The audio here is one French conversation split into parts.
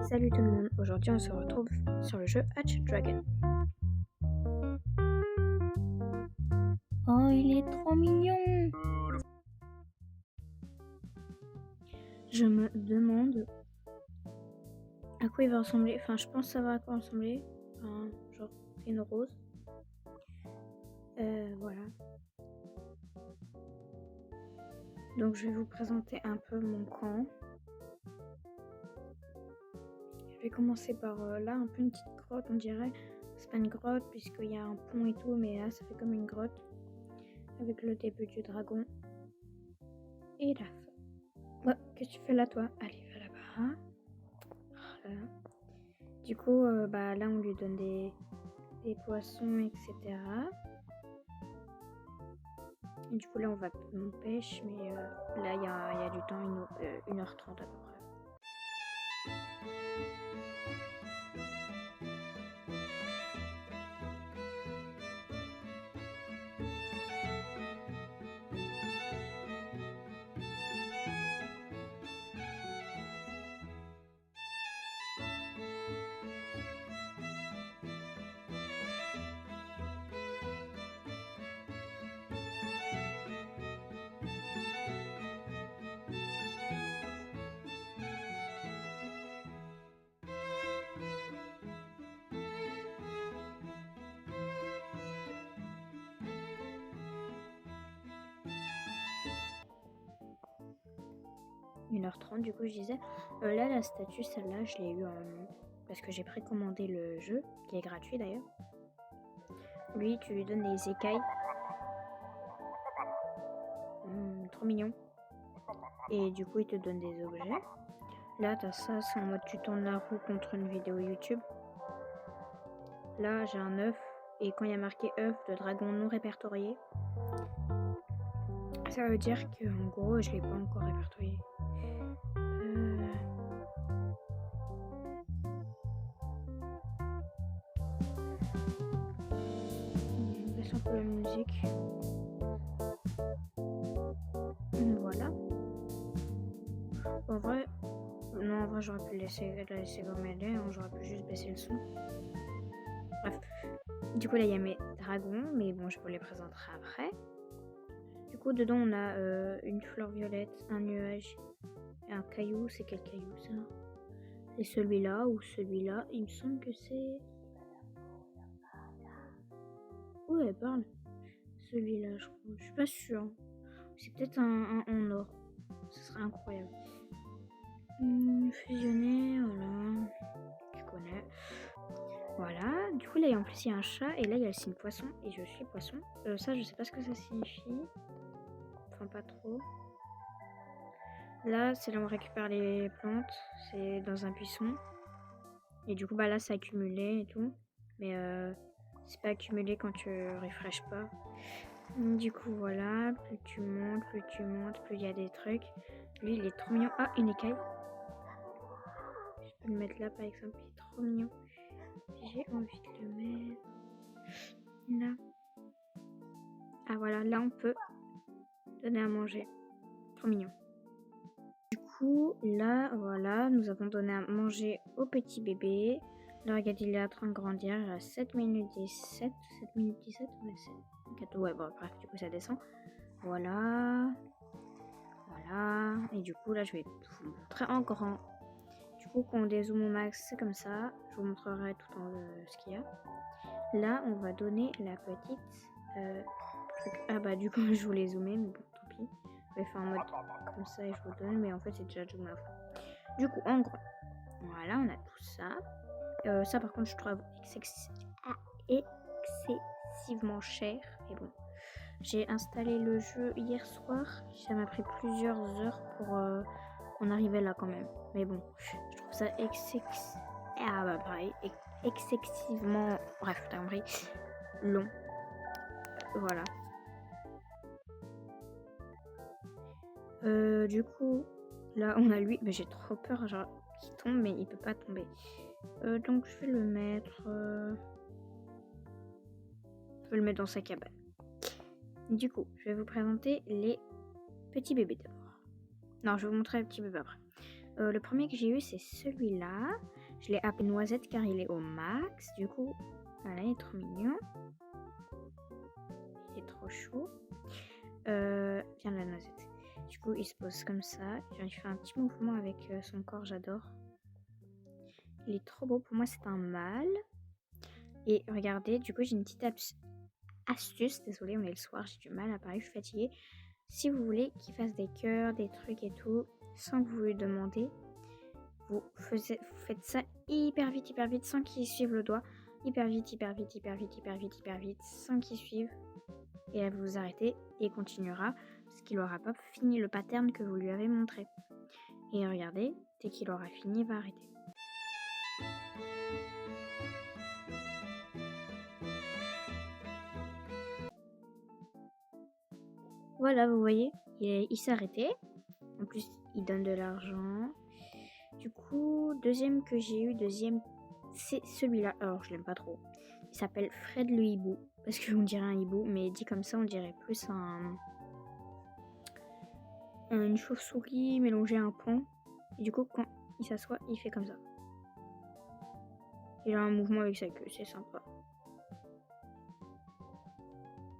Salut tout le monde, aujourd'hui on se retrouve sur le jeu Hatch Dragon. Oh, il est trop mignon! Je me demande à quoi il va ressembler. Enfin, je pense savoir à quoi ressembler. Enfin, genre, c'est une rose. Voilà. Donc, je vais vous présenter un peu mon camp. Je vais commencer par là, un peu une petite grotte, on dirait. C'est pas une grotte puisqu'il y a un pont et tout, mais là, ça fait comme une grotte. Avec le début du dragon. Et la fin. Ouais, qu'est-ce que tu fais là, toi? Allez, va là-bas. Oh là là. Du coup, là, on lui donne des poissons, etc. Et du coup, là, on pêche, mais là, il y a du temps, 1h30 à peu près. Une heure 30 du coup je disais. Là la statue, celle-là je l'ai eu parce que j'ai précommandé le jeu, qui est gratuit d'ailleurs. Lui tu lui donnes les écailles. Trop mignon. Et du coup il te donne des objets. Là t'as ça, c'est en mode tu tournes la roue contre une vidéo YouTube. Là j'ai un œuf, et quand il y a marqué œuf de dragon non répertorié, ça veut dire que en gros je l'ai pas encore répertorié. On baisse un peu la musique. Voilà. En vrai, j'aurais pu la laisser comme elle est, hein, j'aurais pu juste baisser le son. Bref. Du coup là il y a mes dragons, mais bon je vous les présenterai après. Du coup dedans on a une fleur violette, un nuage et un caillou. C'est quel caillou ça? C'est celui-là ou celui-là? Il me semble que c'est... Oui, elle parle. Celui-là je crois, je suis pas sûre. C'est peut-être un en or. Ce serait incroyable. Fusionner, voilà. Je connais. Voilà, du coup là en plus il y a un chat, et là il y a le signe poisson, et je suis poisson. Ça je sais pas ce que ça signifie. Enfin pas trop. Là c'est là où on récupère les plantes, c'est dans un buisson. Et du coup là c'est accumulé et tout. Mais c'est pas accumulé quand tu refresh pas. Du coup voilà, plus tu montes, plus il y a des trucs. Lui il est trop mignon. Ah, une écaille. Je peux le mettre là par exemple, il est trop mignon. J'ai envie de le mettre là. Ah voilà, là on peut donner à manger. Trop mignon. Du coup, là, voilà, nous avons donné à manger au petit bébé. Là, regardez, il est en train de grandir. Il a 7 minutes 17. 7 minutes 17, ouais, 4, ouais, bon, bref, du coup, ça descend. Voilà. Voilà. Et du coup, là, je vais vous montrer en grand. Du coup, quand on dézoome au max, c'est comme ça. Je vous montrerai tout en ce qu'il y a. Là, on va donner la petite... Ah bah, du coup, je voulais zoomer, mais bon, tant pis. Je vais faire en mode comme ça et je vous donne, mais en fait, c'est déjà zoomé à fond. Du coup, en gros, voilà, on a tout ça. Ça, par contre, je trouve excessivement cher. Mais bon, j'ai installé le jeu hier soir. Ça m'a pris plusieurs heures pour en arriver là quand même. Mais bon, je trouve ça excessivement... Bref, t'as compris. Long. Voilà. Du coup, là on a lui, mais j'ai trop peur, genre qu'il tombe, mais il peut pas tomber. Donc je vais le mettre. Je vais le mettre dans sa cabane. Du coup, je vais vous présenter les petits bébés d'abord. Non, je vais vous montrer les petits bébés après. Le premier que j'ai eu, c'est celui-là. Je l'ai appelé Noisette car il est au max. Du coup, voilà, il est trop mignon. Il est trop chou. Viens la Noisette. Du coup, il se pose comme ça. Il fait un petit mouvement avec son corps, j'adore. Il est trop beau. Pour moi, c'est un mâle. Et regardez, du coup, j'ai une petite astuce. Désolée, on est le soir, j'ai du mal à parler, je suis fatiguée. Si vous voulez qu'il fasse des cœurs, des trucs et tout, sans que vous lui demandez, vous faites ça hyper vite, sans qu'il suive le doigt. Hyper vite, sans qu'il suive. Et là, vous vous arrêtez et il continuera parce qu'il n'aura pas fini le pattern que vous lui avez montré. Et regardez, dès qu'il aura fini, il va arrêter. Voilà, vous voyez, il s'est arrêté. En plus, il donne de l'argent. Du coup, deuxième que j'ai eu, c'est celui-là. Alors, je l'aime pas trop. Il s'appelle Fred le hibou. Parce qu'on dirait un hibou, mais dit comme ça, on dirait plus une chauve-souris mélangée à un paon. Et du coup, quand il s'assoit, il fait comme ça. Il a un mouvement avec sa queue, c'est sympa.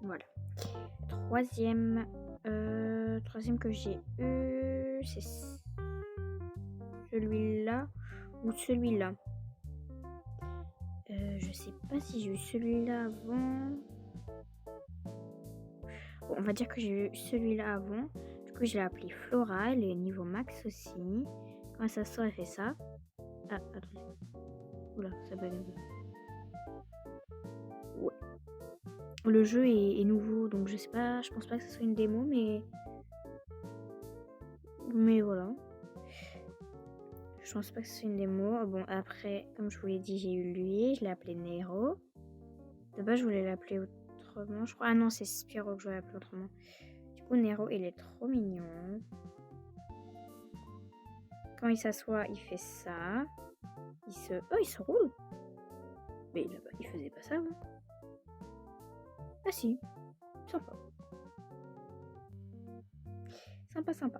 Voilà. Troisième que j'ai eu, c'est celui-là ou celui-là. Je sais pas si j'ai eu celui-là avant. Bon, on va dire que j'ai eu celui-là avant. Du coup, je l'ai appelé Flora. Elle est niveau max aussi. Quand elle s'assoit, elle fait ça. Ah, attendez. Oula, ça bug un peu. Ouais. Le jeu est nouveau, donc je sais pas. Je pense pas que ce soit une démo, mais voilà. Je pense pas que ce soit une démo. Bon, après, comme je vous l'ai dit, j'ai eu lui. Je l'ai appelé Nero. De base, je voulais l'appeler autrement, je crois. Ah non, c'est Spyro que je voulais l'appeler autrement. Du coup, Nero, il est trop mignon. Quand il s'assoit, il fait ça. Oh, il se roule. Mais là-bas, il faisait pas ça, hein. Ah si, sympa. Sympa.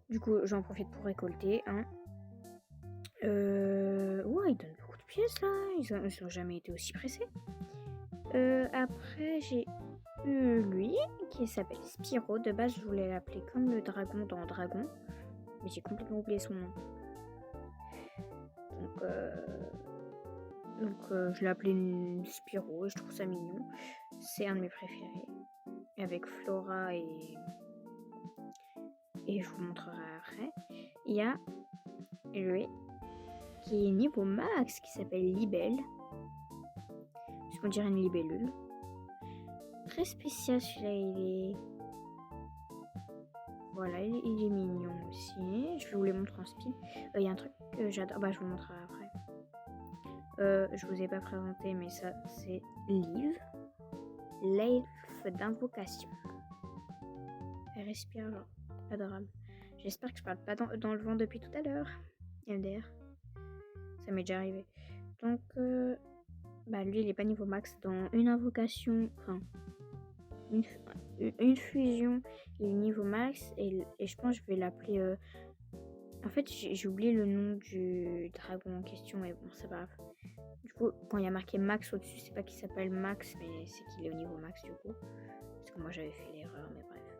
Du coup, j'en profite pour récolter, hein. Ouais, ils donnent beaucoup de pièces, là. Ils ont jamais été aussi pressés. Après, j'ai eu lui, qui s'appelle Spyro. De base, je voulais l'appeler comme le dragon dans Dragon. Mais j'ai complètement oublié son nom. Donc je l'ai appelé Spyro et je trouve ça mignon. C'est un de mes préférés. Avec Flora et je vous montrerai après. Il y a lui qui est niveau max qui s'appelle Libelle. Parce qu'on dirait une libellule. Très spécial celui-là, voilà, il est mignon aussi. Je vais vous les montrer en speed. Il y a un truc que j'adore. Bah, je vous montrerai après. Je vous ai pas présenté, mais ça, c'est Liv. L'elfe d'invocation. Elle respire, genre, adorable. J'espère que je parle pas dans le vent depuis tout à l'heure. LDR. Ça m'est déjà arrivé. Donc, lui, il est pas niveau max. Dans une invocation, enfin, une fusion, il est niveau max. Et je pense que je vais l'appeler... En fait, j'ai oublié le nom du dragon en question, mais bon, c'est pas grave. Du coup, quand il y a marqué max au-dessus, c'est pas qu'il s'appelle max, mais c'est qu'il est au niveau max, du coup. Parce que moi, j'avais fait l'erreur, mais bref.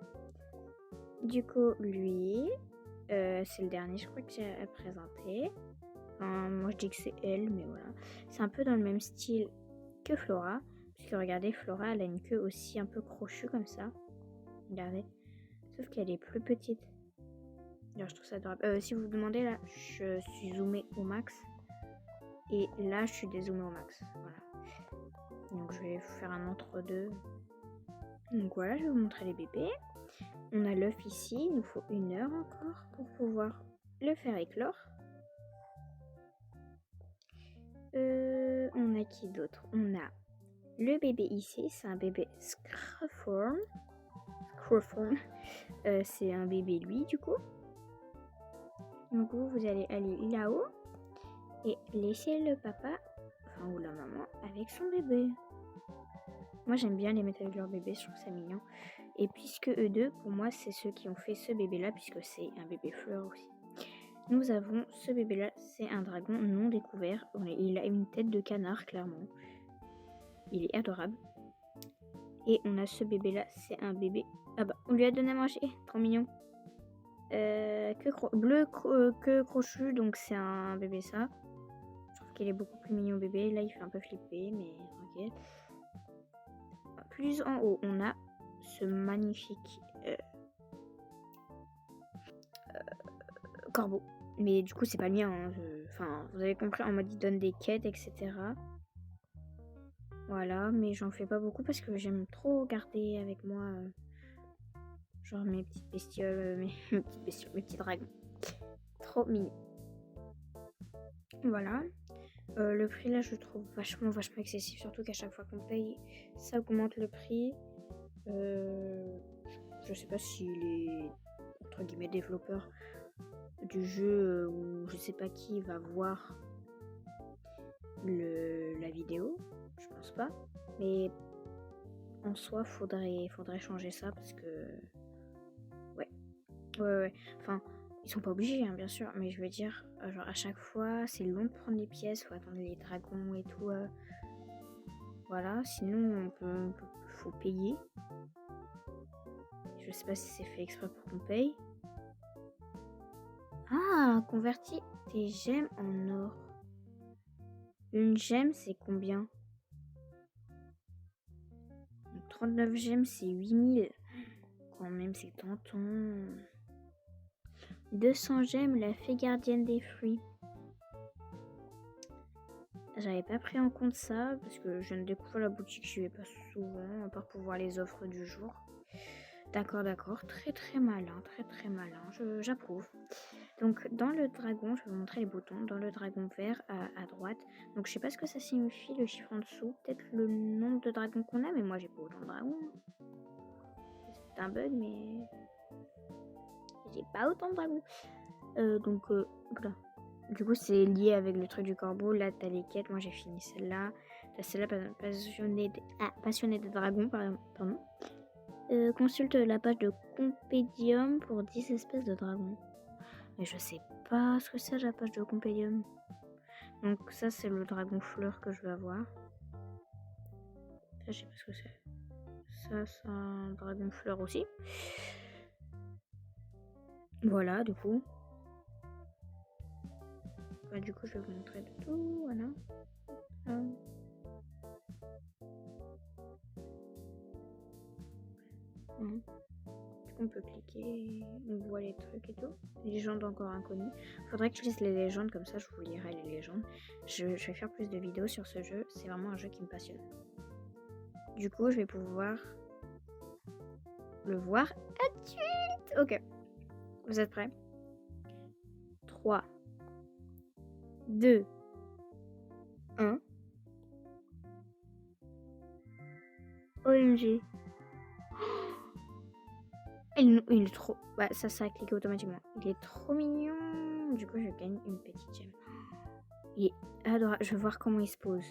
Du coup, lui, c'est le dernier, je crois, que j'ai à présenter. Enfin, moi, je dis que c'est elle, mais voilà. C'est un peu dans le même style que Flora. Parce que regardez, Flora, elle a une queue aussi un peu crochue, comme ça. Regardez. Sauf qu'elle est plus petite. Alors, je trouve ça adorable. Si vous vous demandez, là, je suis zoomée au max. Et là, je suis dézoomée au max. Voilà. Donc, je vais faire un entre-deux. Donc, voilà, je vais vous montrer les bébés. On a l'œuf ici. Il nous faut 1 heure encore pour pouvoir le faire éclore. On a qui d'autre? On a le bébé ici. C'est un bébé Scroform. C'est un bébé lui, du coup. Donc, vous allez aller là-haut. Et laisser le papa, enfin ou la maman, avec son bébé. Moi j'aime bien les mettre avec leur bébé, je trouve ça mignon. Et puisque eux deux, pour moi, c'est ceux qui ont fait ce bébé-là, puisque c'est un bébé fleur aussi. Nous avons ce bébé-là, c'est un dragon non découvert. Il a une tête de canard, clairement. Il est adorable. Et on a ce bébé-là, c'est un bébé... Ah bah, on lui a donné à manger, trop mignon. Que crochu, donc c'est un bébé ça. Je trouve qu'il est beaucoup plus mignon bébé. Là, il fait un peu flipper, mais t'inquiète. Plus en haut, on a ce magnifique corbeau. Mais du coup, c'est pas le mien. Hein. Enfin, vous avez compris, en mode il donne des quêtes, etc. Voilà, mais j'en fais pas beaucoup parce que j'aime trop garder avec moi genre mes petites bestioles, mes petits dragons. Trop mignon. Voilà. Le prix là, je trouve vachement excessif, surtout qu'à chaque fois qu'on paye, ça augmente le prix. Je sais pas si les entre guillemets développeurs du jeu ou je sais pas qui va voir la vidéo, je pense pas, mais en soi faudrait changer ça parce que ouais. Enfin, ils sont pas obligés bien sûr, mais je veux dire genre à chaque fois c'est long de prendre les pièces, faut attendre les dragons et tout, voilà, sinon faut payer. Je sais pas si c'est fait exprès pour qu'on paye. Ah, convertis tes gemmes en or. Une gemme, c'est combien? Donc, 39 gemmes, c'est 8000. Quand même, c'est tentant. 200 gemmes, la fée gardienne des fruits. J'avais pas pris en compte ça, parce que je ne découvre la boutique, je vais pas souvent, à part pour voir les offres du jour. D'accord. Très malin. J'approuve. Donc dans le dragon, je vais vous montrer les boutons. Dans le dragon vert à droite. Donc je sais pas ce que ça signifie le chiffre en dessous. Peut-être le nombre de dragons qu'on a, mais moi j'ai pas autant de dragons. C'est un bug, mais j'ai pas autant de dragons. Donc voilà. Du coup c'est lié avec le truc du corbeau. Là t'as les quêtes. Moi j'ai fini celle-là. T'as celle-là passionnée des dragons, pardon. Consulte la page de Compédium pour 10 espèces de dragons. Mais je sais pas ce que c'est la page de Compédium. Donc ça c'est le dragon fleur que je vais avoir. Ça je sais pas ce que c'est. Ça c'est un dragon fleur aussi. Voilà du coup. Bah, du coup je vais vous montrer de tout. Voilà. On peut cliquer, on voit les trucs et tout. Légendes encore inconnues. Faudrait que je lise les légendes, comme ça je vous lirai les légendes. Je vais faire plus de vidéos sur ce jeu, c'est vraiment un jeu qui me passionne. Du coup, je vais pouvoir le voir adulte. Ok, vous êtes prêts? 3, 2, 1. OMG. Il est trop... Bah, ça a cliqué automatiquement. Il est trop mignon. Du coup, je gagne une petite gemme. Il est adorable. Je vais voir comment il se pose.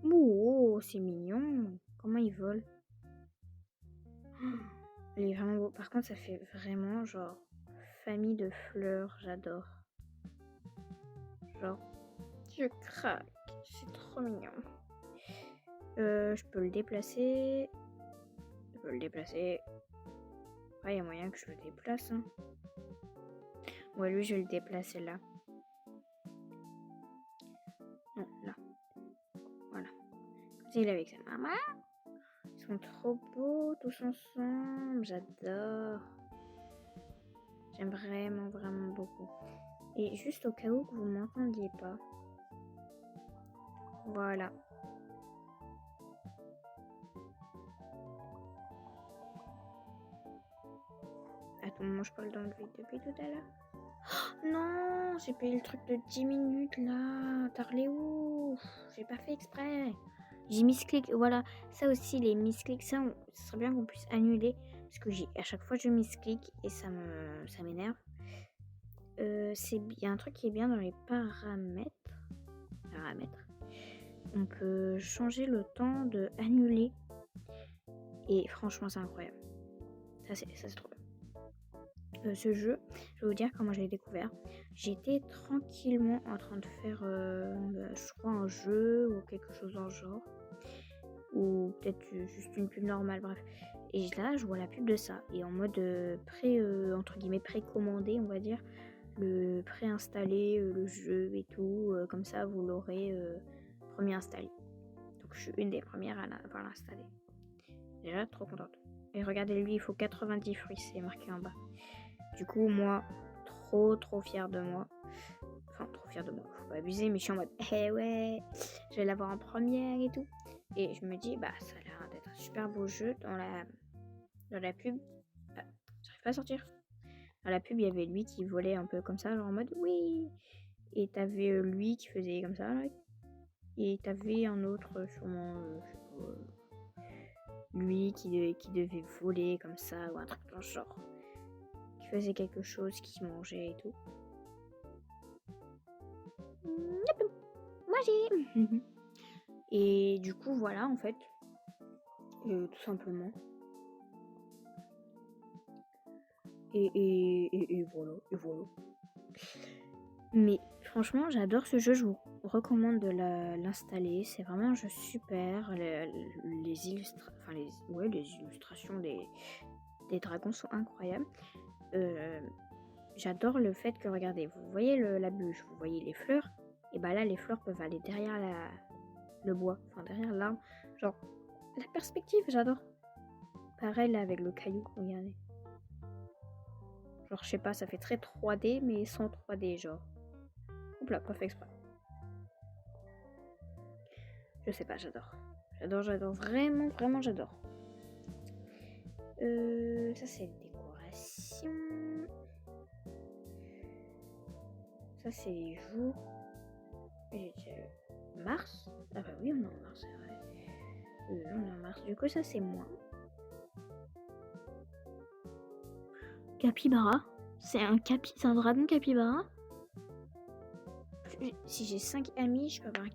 Oh, c'est mignon. Comment il vole. Il est vraiment beau. Par contre, ça fait vraiment genre famille de fleurs. J'adore. Genre, je craque. C'est trop mignon. Je peux le déplacer. Ah, il y a moyen que je le déplace. Hein. Ouais, lui, je vais le déplacer là. Non, là. Voilà. Il est avec sa maman. Ils sont trop beaux tous ensemble. J'adore. J'aime vraiment beaucoup. Et juste au cas où que vous ne m'entendiez pas. Voilà. Attends, moi je parle dans le vide depuis tout à l'heure. Oh, non, j'ai payé le truc de 10 minutes là. T'as relé où? J'ai pas fait exprès. J'ai misclick, voilà. Ça aussi, les misclicks, ça serait bien qu'on puisse annuler. Parce que à chaque fois je misclick et ça m'énerve. Il y a un truc qui est bien dans les paramètres. On peut changer le temps de annuler. Et franchement, c'est incroyable. Ça, c'est trop bien. Ce jeu, je vais vous dire comment je l'ai découvert. J'étais tranquillement en train de faire, je crois, un jeu ou quelque chose dans le genre. Ou peut-être juste une pub normale, bref. Et là, je vois la pub de ça. Et en mode entre guillemets, précommandé, on va dire. Le préinstaller, le jeu et tout. Comme ça, vous l'aurez premier installé. Donc, je suis une des premières à l'avoir installé. Déjà, trop contente. Et regardez, lui, il faut 90 fruits, c'est marqué en bas. Du coup, moi, trop fière de moi. Enfin, trop fière de moi, faut pas abuser, mais je suis en mode, ouais, je vais l'avoir en première et tout. Et je me dis, ça a l'air d'être un super beau jeu. Dans la pub, j'arrive pas à sortir. Dans la pub, il y avait lui qui volait un peu comme ça, genre en mode, oui. Et t'avais lui qui faisait comme ça, là. Et t'avais un autre, sûrement, je sais pas, lui qui devait voler comme ça, ou un truc dans le genre. Qui faisait quelque chose, qui mangeait et tout. Manger. Et du coup, voilà, en fait, tout simplement. Et voilà. Mais franchement, j'adore ce jeu, je vous recommande de l'installer. C'est vraiment un jeu super. Les illustrations des dragons sont incroyables. J'adore le fait que, regardez, vous voyez la bûche, vous voyez les fleurs. Et là, les fleurs peuvent aller derrière le bois, enfin derrière l'arbre. Genre, la perspective, j'adore. Pareil là avec le caillou, regardez. Genre, je sais pas, ça fait très 3D, mais sans 3D, genre. Oups là, pas fait exprès. Je sais pas, j'adore. J'adore, vraiment j'adore. Ça c'est les décorations. Ça c'est les jours. Mars. Ah bah oui, on est en mars, c'est vrai. On est en mars. Du coup, ça c'est moi. Capybara. C'est un dragon capybara. Si j'ai 5 amis, je peux avoir un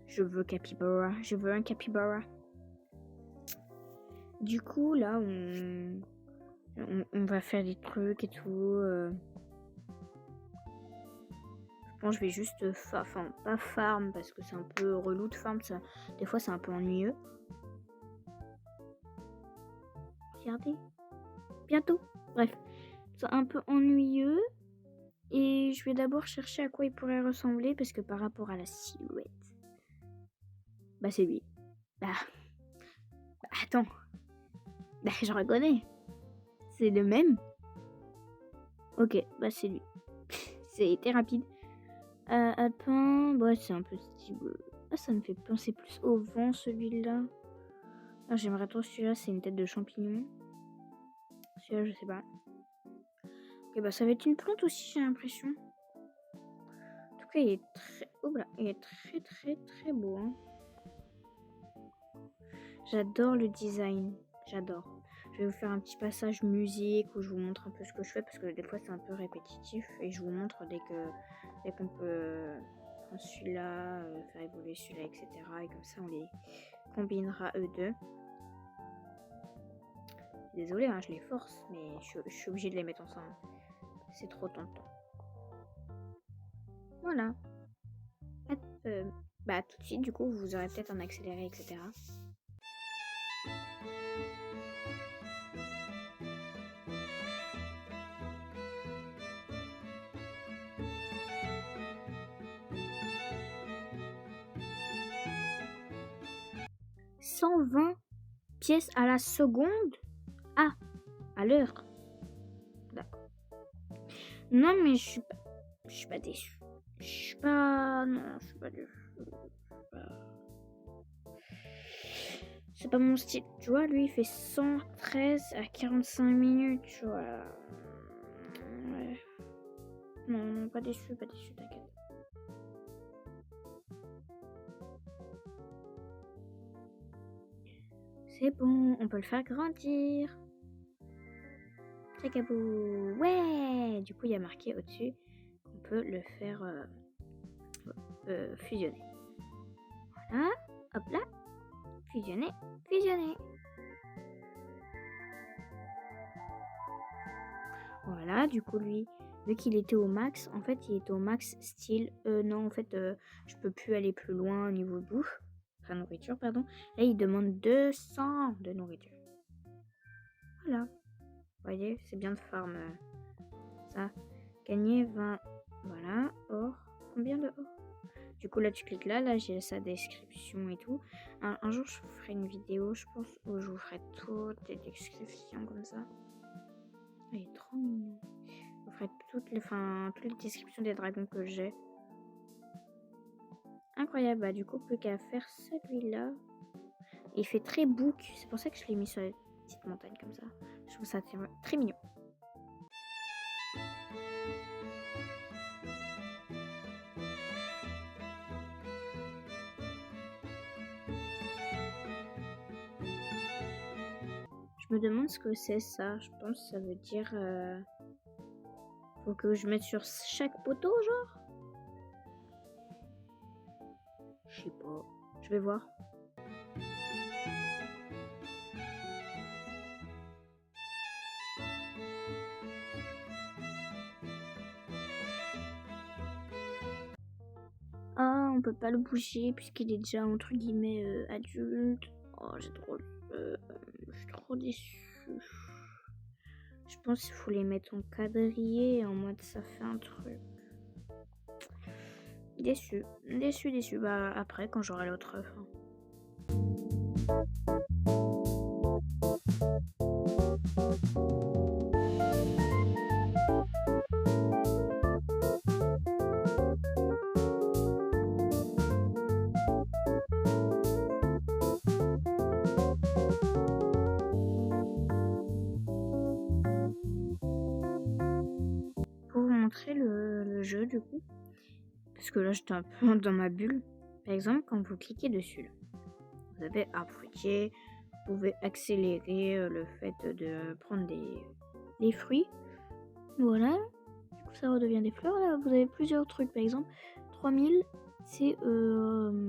Je veux capybara. Je veux un capybara. Du coup, là, on va faire des trucs et tout. Je pense que je vais juste pas farm parce que c'est un peu relou de farm. Ça. Des fois, c'est un peu ennuyeux. Regardez. Bientôt. Bref. C'est un peu ennuyeux. Et je vais d'abord chercher à quoi il pourrait ressembler parce que par rapport à la silhouette, c'est lui. Attends. Je reconnais. C'est le même. Ok, c'est lui. C'était rapide. Attends, c'est un peu style. Ça me fait penser plus au vent celui-là. J'aimerais trop celui-là, c'est une tête de champignon. Celui-là, je sais pas. Ok, ça va être une plante aussi, j'ai l'impression. En tout cas, il est très beau. Hein. J'adore le design. J'adore. Je vais vous faire un petit passage musique où je vous montre un peu ce que je fais parce que des fois c'est un peu répétitif et je vous montre dès qu'on peut prendre celui-là, faire évoluer celui-là, etc. Et comme ça on les combinera eux deux. Désolée, je les force, mais je suis obligée de les mettre ensemble. C'est trop tentant. Voilà. Tout de suite, du coup, vous aurez peut-être un accéléré, etc. « 120 pièces à la seconde. Ah, à l'heure. D'accord. Non, mais je suis pas déçue. Je suis pas déçue. C'est pas mon style. Tu vois, lui, il fait 113 à 45 minutes, tu vois. Ouais. Non, pas déçu, t'inquiète. C'est bon, on peut le faire grandir. Chacabou. Ouais. Du coup, il y a marqué au-dessus qu'on peut le faire fusionner. Voilà. Hop là. Fusionner. Voilà, du coup, lui, vu qu'il était au max, en fait, il était au max style, non, en fait, je peux plus aller plus loin au niveau bouffe, enfin nourriture, pardon. Là, il demande 200 de nourriture. Voilà, vous voyez, c'est bien de farm, ça. Gagner 20, voilà, or. Combien de or? Du coup, là, tu cliques là, j'ai sa description et tout. Un jour, je vous ferai une vidéo, je pense, où je vous ferai toutes les descriptions comme ça. Il est trop mignon. Je vous ferai toutes les descriptions des dragons que j'ai. Incroyable, bah du coup, plus qu'à faire celui-là. Il fait très bouc, c'est pour ça que je l'ai mis sur la petite montagne comme ça. Je trouve ça très mignon. Je me demande ce que c'est ça. Je pense que ça veut dire... Faut que je mette sur chaque poteau, genre? Je sais pas. Je vais voir. Ah, on peut pas le bouger puisqu'il est déjà entre guillemets adulte. Oh, je suis trop déçue. Je pense qu'il faut les mettre en quadrillé en mode ça fait un truc. Déçu. Bah après quand j'aurai l'autre œuf. Pour vous montrer le jeu du coup. Parce que là j'étais un peu dans ma bulle. Par exemple, quand vous cliquez dessus, là, vous avez arbre fruitier, vous pouvez accélérer le fait de prendre des fruits. Voilà, du coup ça redevient des fleurs. Là, vous avez plusieurs trucs. Par exemple, 3000, c'est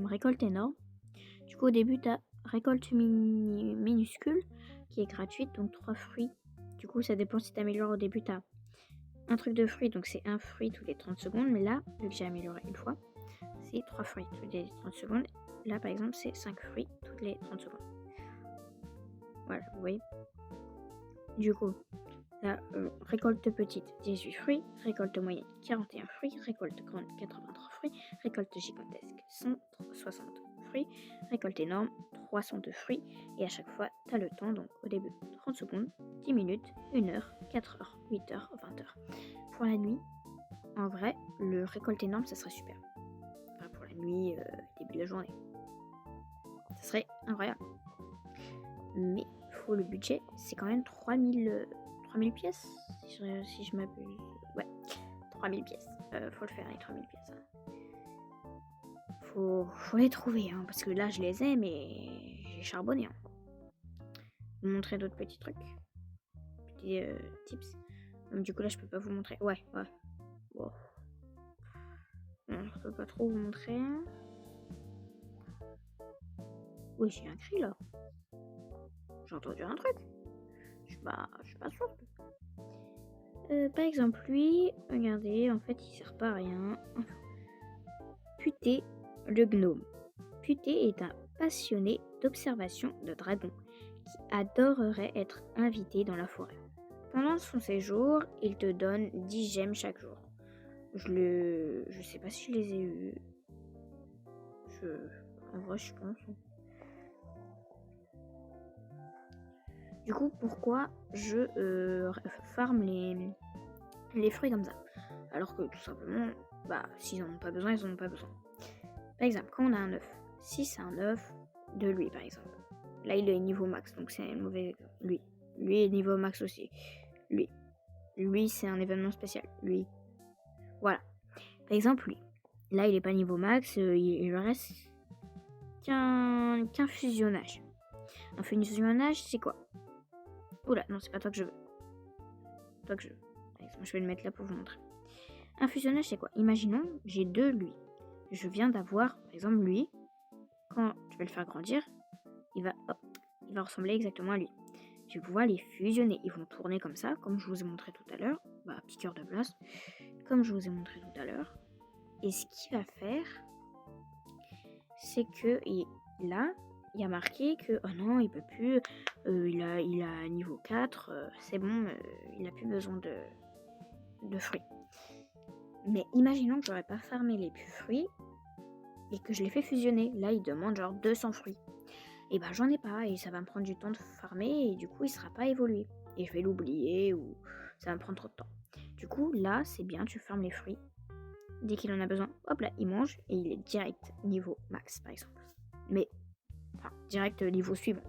récolte énorme. Du coup, au début, tu as récolte minuscule qui est gratuite, donc 3 fruits. Du coup, ça dépend si tu améliores au début, tu as un truc de fruit, donc c'est un fruit tous les 30 secondes. Mais là, vu que j'ai amélioré une fois, c'est 3 fruits toutes les 30 secondes. Là, par exemple, c'est 5 fruits toutes les 30 secondes. Voilà, vous voyez. Du coup, la récolte petite, 18 fruits. Récolte moyenne, 41 fruits. Récolte grande, 83 fruits. Récolte gigantesque, 160 fruits. Récolte énorme, 302 fruits. Et à chaque fois, tu as le temps. Donc, au début, 30 secondes, 10 minutes, 1 heure, 4 heures, 8 heures, 20 heures. Pour la nuit, en vrai, le récolte énorme, ça serait super. Enfin, pour la nuit, début de la journée. Ça serait incroyable. Mais faut le budget, c'est quand même 3000 pièces, si je m'abuse. Ouais, 3000 pièces. Faut le faire, les 3000 pièces. Faut les trouver, hein, parce que là, je les ai, mais j'ai charbonné. Hein. Vous montrer d'autres petits trucs. Petits tips. Donc, du coup, là, je peux pas vous montrer. Ouais. Bon. Non, je peux pas trop vous montrer. Oui, j'ai un cri, là. J'ai entendu un truc. Je suis pas sûre. Par exemple, lui, regardez, en fait, il sert pas à rien. Puté, le gnome. Puté est un passionné d'observation de dragons qui adorerait être invité dans la forêt. Pendant son séjour, il te donne 10 gemmes chaque jour. Je sais pas si je les ai eus. En vrai, je pense. Du coup, pourquoi je farm les fruits comme ça? Alors que tout simplement, s'ils en ont pas besoin, ils en ont pas besoin. Par exemple, quand on a un œuf, si c'est un œuf de lui par exemple, là il est niveau max, donc c'est un mauvais exemple. Lui est niveau max aussi. Lui c'est un événement spécial. Lui, voilà. Par exemple, lui, là il est pas niveau max, il lui reste qu'un fusionnage. Un fusionnage, c'est quoi? Oula, non, c'est pas toi que je veux. Toi que je veux. Par exemple, je vais le mettre là pour vous montrer. Un fusionnage, c'est quoi? Imaginons, j'ai 2 lui. Je viens d'avoir, par exemple, lui. Quand je vais le faire grandir, il va ressembler exactement à lui. je vais pouvoir les fusionner. Ils vont tourner comme ça, comme je vous ai montré tout à l'heure. Petit cœur de glace, comme je vous ai montré tout à l'heure. Et ce qu'il va faire, c'est que là, il y a marqué que oh non, il peut plus, il a niveau 4, c'est bon, il n'a plus besoin de fruits. Mais imaginons que j'aurais pas farmé les fruits et que je les fais fusionner. Là, il demande genre 200 fruits. Et j'en ai pas et ça va me prendre du temps de farmer et du coup, il sera pas évolué. Et je vais l'oublier ou ça va me prendre trop de temps. Du coup, là, c'est bien, tu farmes les fruits. Dès qu'il en a besoin, hop là, il mange et il est direct niveau max, par exemple. Mais, direct niveau suivant.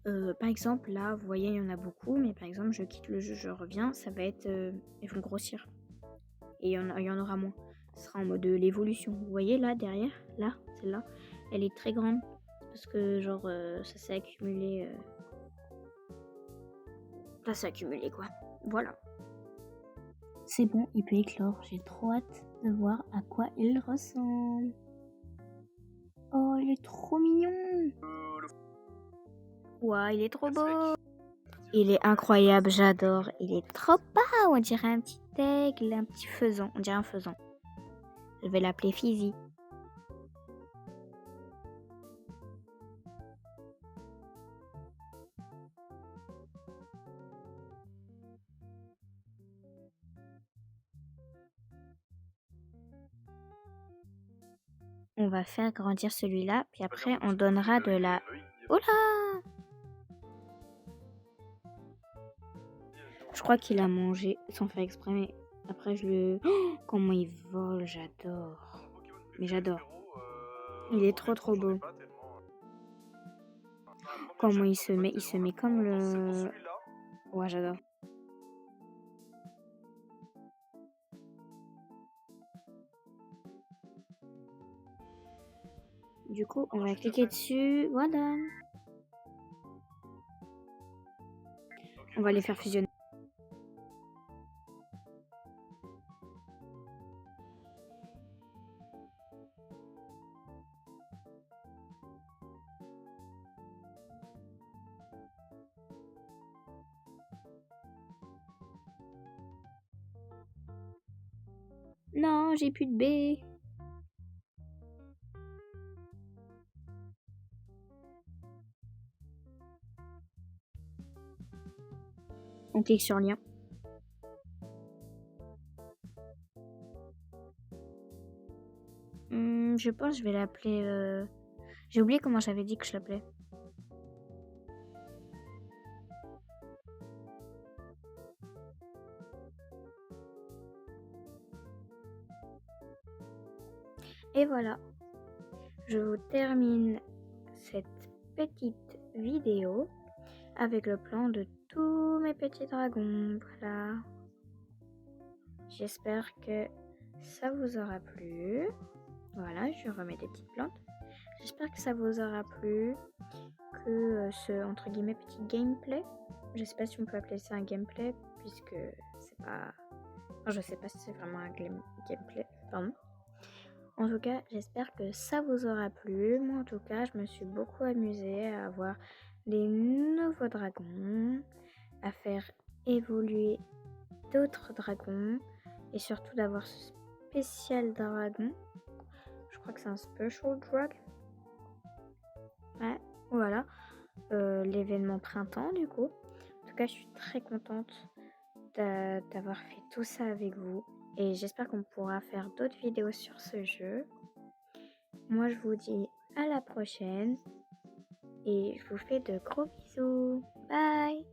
Par exemple, là, vous voyez, il y en a beaucoup, mais par exemple, je quitte le jeu, je reviens, ça va être... ils vont grossir. Et il y en aura moins. Ce sera en mode l'évolution. Vous voyez, là, derrière, là, celle-là, elle est très grande. Parce que, genre, ça s'est accumulé... Ça s'est accumulé, quoi. Voilà. C'est bon, il peut éclore. J'ai trop hâte de voir à quoi il ressemble. Oh, il est trop mignon. Ouah, il est trop beau. Il est incroyable, j'adore. Il est trop beau. On dirait un petit aigle, un petit faisan. On dirait un faisan. Je vais l'appeler Fizi. On va faire grandir celui-là, puis après on donnera de la... Oula! Je crois qu'il a mangé sans faire exprès, mais après je le... Oh, comment il vole, j'adore. Mais j'adore. Il est trop beau. Comment il se met comme le... Ouais, j'adore. Du coup, on va cliquer dessus. Voilà. On va les faire fusionner. Non, j'ai plus de B. On clique sur lien. Je pense que je vais l'appeler... J'ai oublié comment j'avais dit que je l'appelais. Et voilà. Je vous termine cette petite vidéo avec le plan de tous mes petits dragons. Voilà. J'espère que ça vous aura plu. Voilà, je remets des petites plantes. J'espère que ça vous aura plu. Que ce entre guillemets petit gameplay. Je sais pas si on peut appeler ça un gameplay puisque c'est pas. Enfin, je sais pas si c'est vraiment un gameplay. Pardon. En tout cas, j'espère que ça vous aura plu. Moi, en tout cas, je me suis beaucoup amusée à avoir des nouveaux dragons, à faire évoluer d'autres dragons et surtout d'avoir ce spécial dragon. Je crois que c'est un special drag. Ouais, voilà. L'événement printemps, du coup. En tout cas, je suis très contente d'avoir fait tout ça avec vous. Et j'espère qu'on pourra faire d'autres vidéos sur ce jeu. Moi, je vous dis à la prochaine. Et je vous fais de gros bisous. Bye!